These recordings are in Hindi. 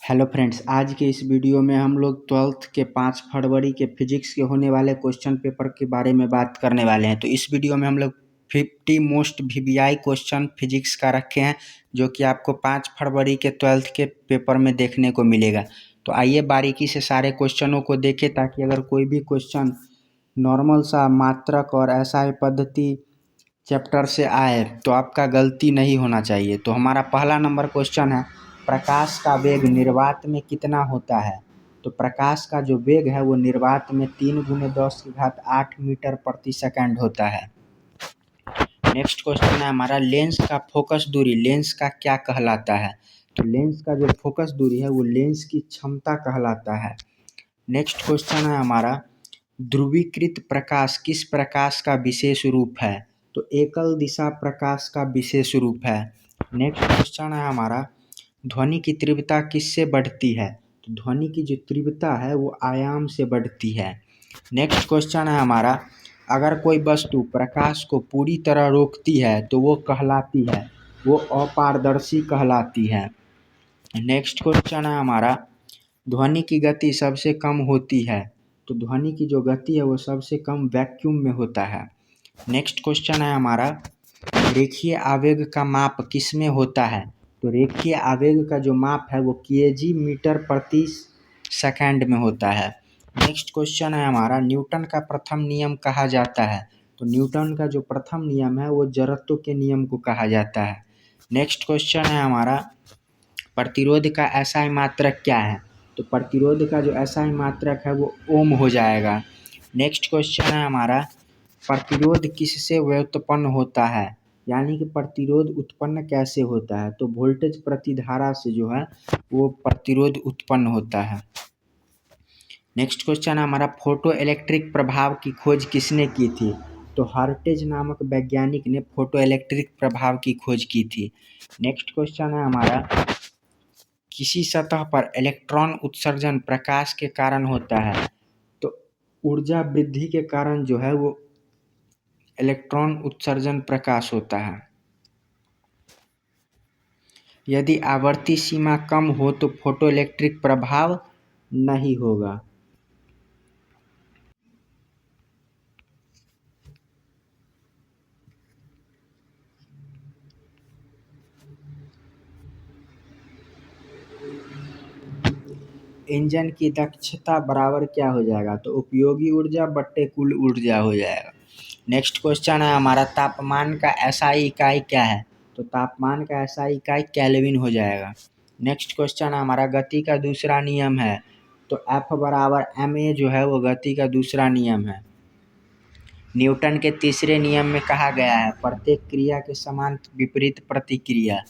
हेलो फ्रेंड्स, आज के इस वीडियो में हम लोग 12th के 5 फरवरी के फिजिक्स के होने वाले क्वेश्चन पेपर के बारे में बात करने वाले हैं। तो इस वीडियो में हम लोग 50 मोस्ट वीवीआई क्वेश्चन फिजिक्स का रखे हैं, जो कि आपको 5 फरवरी के 12th के पेपर में देखने को मिलेगा। तो आइए बारीकी से सारे क्वेश्चनों को देखें, ताकि अगर कोई भी क्वेश्चन नॉर्मल सा मात्रक और एसआई पद्धति चैप्टर से आए तो आपका गलती नहीं होना चाहिए। तो हमारा पहला नंबर क्वेश्चन है, प्रकाश का वेग निर्वात में कितना होता है? तो प्रकाश का जो वेग है वो निर्वात में 3×10⁸ मीटर प्रति सेकंड होता है। नेक्स्ट क्वेश्चन है हमारा, लेंस का फोकस दूरी लेंस का क्या कहलाता है? तो लेंस का जो फोकस दूरी है वो लेंस की क्षमता कहलाता है। नेक्स्ट क्वेश्चन है हमारा, ध्रुवीकृत प्रकाश किस प्रकाश का विशेष रूप है? तो एकल दिशा प्रकाश का विशेष रूप है। नेक्स्ट क्वेश्चन है हमारा, ध्वनि की तीव्रता किससे बढ़ती है? तो ध्वनि की जो तीव्रता है वो आयाम से बढ़ती है। नेक्स्ट क्वेश्चन है हमारा, अगर कोई वस्तु प्रकाश को पूरी तरह रोकती है तो वो कहलाती है, वो अपारदर्शी कहलाती है। नेक्स्ट क्वेश्चन है हमारा, ध्वनि की गति सबसे कम होती है। तो ध्वनि की जो गति है वो सबसे कम वैक्यूम में होता है। नेक्स्ट क्वेश्चन है हमारा, रेखीय आवेग का माप किस में होता है? तो रेखीय आवेग का जो माप है वो केजी मीटर प्रति सेकंड में होता है। नेक्स्ट क्वेश्चन है हमारा, न्यूटन का प्रथम नियम कहा जाता है? तो न्यूटन का जो प्रथम नियम है वो जड़त्व के नियम को कहा जाता है। नेक्स्ट क्वेश्चन है हमारा, प्रतिरोध का एसआई मात्रक क्या है? तो प्रतिरोध का जो एसआई मात्रक है वो ओम हो जाएगा। नेक्स्ट क्वेश्चन है हमारा, प्रतिरोध किससे व्युत्पन्न होता है? यानी कि प्रतिरोध उत्पन्न कैसे होता है? तो वोल्टेज प्रतिधारा से जो है वो प्रतिरोध उत्पन्न होता है। नेक्स्ट क्वेश्चन है हमारा, फोटो इलेक्ट्रिक प्रभाव की खोज किसने की थी? तो हर्टेज नामक वैज्ञानिक ने फोटो इलेक्ट्रिक प्रभाव की खोज की थी। नेक्स्ट क्वेश्चन है हमारा, किसी सतह पर इलेक्ट्रॉन उत्सर्जन प्रकाश के कारण होता है? तो ऊर्जा वृद्धि के कारण जो है वो इलेक्ट्रॉन उत्सर्जन प्रकाश होता है। यदि आवर्ती सीमा कम हो तो फोटोइलेक्ट्रिक प्रभाव नहीं होगा। इंजन की दक्षता बराबर क्या हो जाएगा? तो उपयोगी ऊर्जा बट्टे कुल ऊर्जा हो जाएगा। नेक्स्ट क्वेश्चन है हमारा, तापमान का एसआई इकाई क्या है? तो तापमान का एसआई इकाई केल्विन हो जाएगा। नेक्स्ट क्वेश्चन है हमारा, गति का दूसरा नियम है? तो एफ बराबर एम ए जो है वो गति का दूसरा नियम है। न्यूटन के तीसरे नियम में कहा गया है, प्रत्येक क्रिया के समान विपरीत प्रतिक्रिया।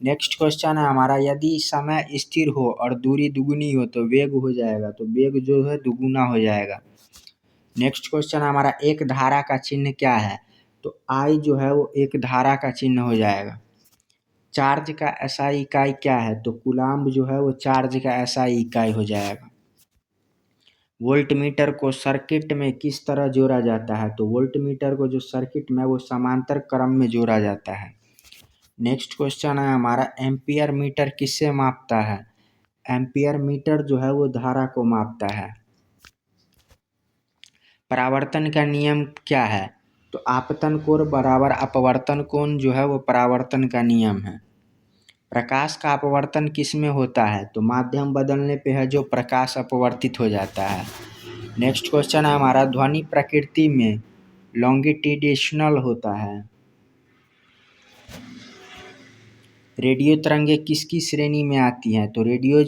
नेक्स्ट क्वेश्चन है हमारा, यदि समय स्थिर हो और दूरी दुगुनी हो तो वेग हो जाएगा। तो वेग जो है दुगुना हो जाएगा। नेक्स्ट क्वेश्चन हमारा, एक धारा का चिन्ह क्या है? तो आई जो है वो एक धारा का चिन्ह हो जाएगा। चार्ज का एसआई इकाई क्या है? तो कूलाम्ब जो है वो चार्ज का एसआई इकाई हो जाएगा। वोल्टमीटर को सर्किट में किस तरह जोड़ा जाता है? तो वोल्टमीटर को जो सर्किट में वो समांतर क्रम में जोड़ा जाता है। नेक्स्ट क्वेश्चन है हमारा, एम्पियर मीटर किससे मापता है? एम्पियर मीटर जो है वो धारा को मापता है। परावर्तन का नियम क्या है? तो आपतन कोण बराबर अपवर्तन कोण जो है वो परावर्तन का नियम है। प्रकाश का अपवर्तन किस में होता है? तो माध्यम बदलने पे है जो प्रकाश अपवर्तित हो जाता है। नेक्स्ट क्वेश्चन है हमारा, ध्वनि प्रकृति में लॉन्गिट्यूडिनल होता है। रेडियो तरंगे किसकी श्रेणी में आती हैं? तो रेडियो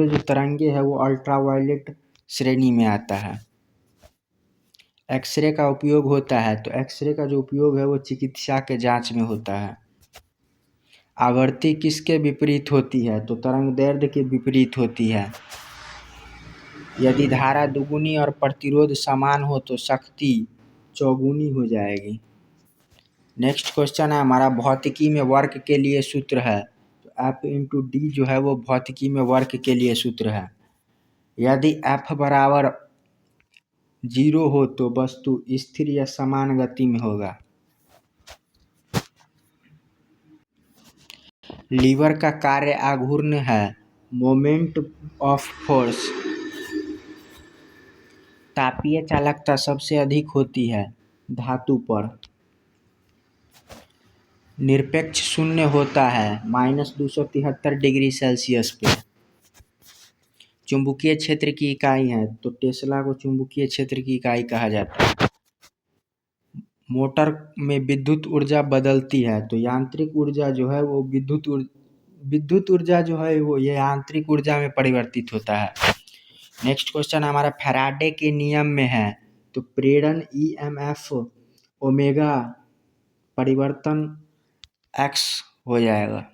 जो तरंगे है वो अल्ट्रावायलेट श्रेणी में आता है। एक्सरे का उपयोग होता है? तो एक्सरे का जो उपयोग है वो चिकित्सा के जांच में होता है। आवृत्ति किसके विपरीत होती है? तो तरंगदैर्ध्य के विपरीत होती है। यदि धारा दुगुनी और प्रतिरोध समान हो तो शक्ति चौगुनी हो जाएगी। नेक्स्ट क्वेश्चन है हमारा, भौतिकी में वर्क के लिए सूत्र है? तो F/D जो है वो भौतिकी में वर्क के लिए सूत्र है। यदि F बराबर 0 हो तो वस्तु स्थिर या समान गति में होगा। लीवर का कार्य आघूर्ण है। मोमेंट ऑफ फोर्स, तापीय चालकता सबसे अधिक होती है धातु पर। निरपेक्ष शून्य होता है -273 डिग्री सेल्सियस पे। चुंबकीय क्षेत्र की इकाई है तो टेस्ला को चुंबकीय क्षेत्र की इकाई कहा जाता है। मोटर में विद्युत ऊर्जा बदलती है तो यांत्रिक ऊर्जा जो है वो विद्युत ऊर्जा जो है वो ये यांत्रिक ऊर्जा में परिवर्तित होता है। नेक्स्ट क्वेश्चन हमारा फैराडे के नियम में है तो प्रेरण EMF ओमेगा परिवर्तन x हो जाएगा।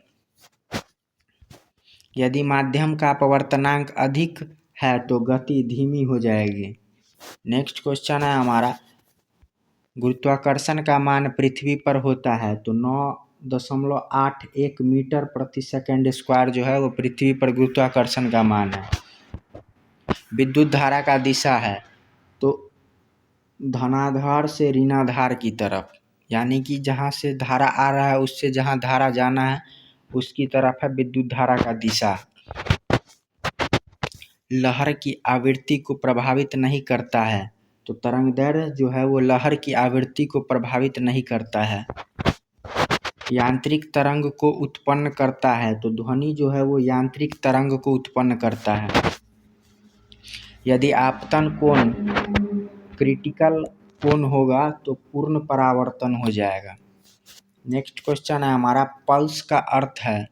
यदि माध्यम का अपवर्तनांक अधिक है तो गति धीमी हो जाएगी। नेक्स्ट क्वेश्चन है हमारा गुरुत्वाकर्षण का मान पृथ्वी पर होता है तो 9.81 मीटर प्रति सेकंड स्क्वायर जो है वो पृथ्वी पर गुरुत्वाकर्षण का मान है। विद्युत धारा का दिशा है तो धनाधार से ऋणाधार की तरफ, यानी कि जहाँ से धारा आ रहा है उससे जहाँ धारा जाना है उसकी तरफ है विद्युत धारा का दिशा। लहर की आवृत्ति को प्रभावित नहीं करता है तो तरंगदैर्घ्य जो है वो लहर की आवृत्ति को प्रभावित नहीं करता है। यांत्रिक तरंग को उत्पन्न करता है तो ध्वनि जो है वो यांत्रिक तरंग को उत्पन्न करता है। यदि आपतन कोण क्रिटिकल कोण होगा तो पूर्ण परावर्तन हो जाएगा। नेक्स्ट क्वेश्चन है हमारा पल्स का अर्थ है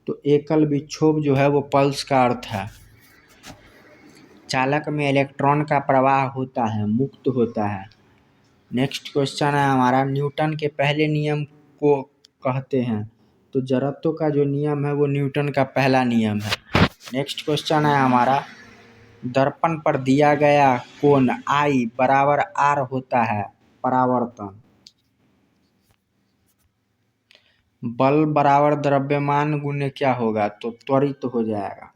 तो एकल विक्षोभ जो है वो पल्स का अर्थ है। चालक में इलेक्ट्रॉन का प्रवाह होता है, मुक्त होता है। नेक्स्ट क्वेश्चन है हमारा न्यूटन के पहले नियम को कहते हैं तो जड़त्व का जो नियम है वो न्यूटन का पहला नियम है। नेक्स्ट क्वेश्चन है हमारा दर्पण पर दिया गया कोण I बराबर R होता है परावर्तन। बल बराबर द्रव्यमान गुने क्या होगा तो त्वरित हो जाएगा।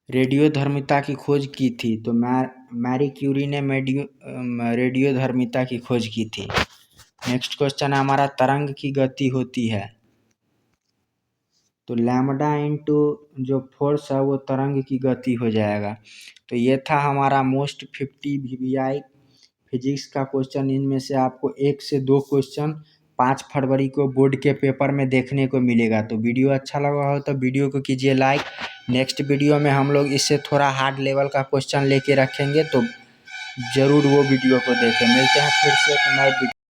रेडियोधर्मिता की खोज की थी तो मैरी क्यूरी ने रेडियोधर्मिता की खोज की थी। नेक्स्ट क्वेश्चन है हमारा तरंग की गति होती है तो लैम्डा इंटू जो फोर्स है वो तरंग की गति हो जाएगा। तो ये था हमारा मोस्ट 50 VBI फिजिक्स का क्वेश्चन। इनमें से आपको 1 से 2 क्वेश्चन 5 फरवरी को बोर्ड के पेपर में देखने को मिलेगा। तो वीडियो अच्छा लगा हो तो वीडियो को कीजिए लाइक। नेक्स्ट वीडियो में हम लोग इससे थोड़ा हार्ड लेवल का क्वेश्चन लेके रखेंगे तो ज़रूर वो वीडियो को देखें। मिलते हैं फिर से एक नए वीडियो।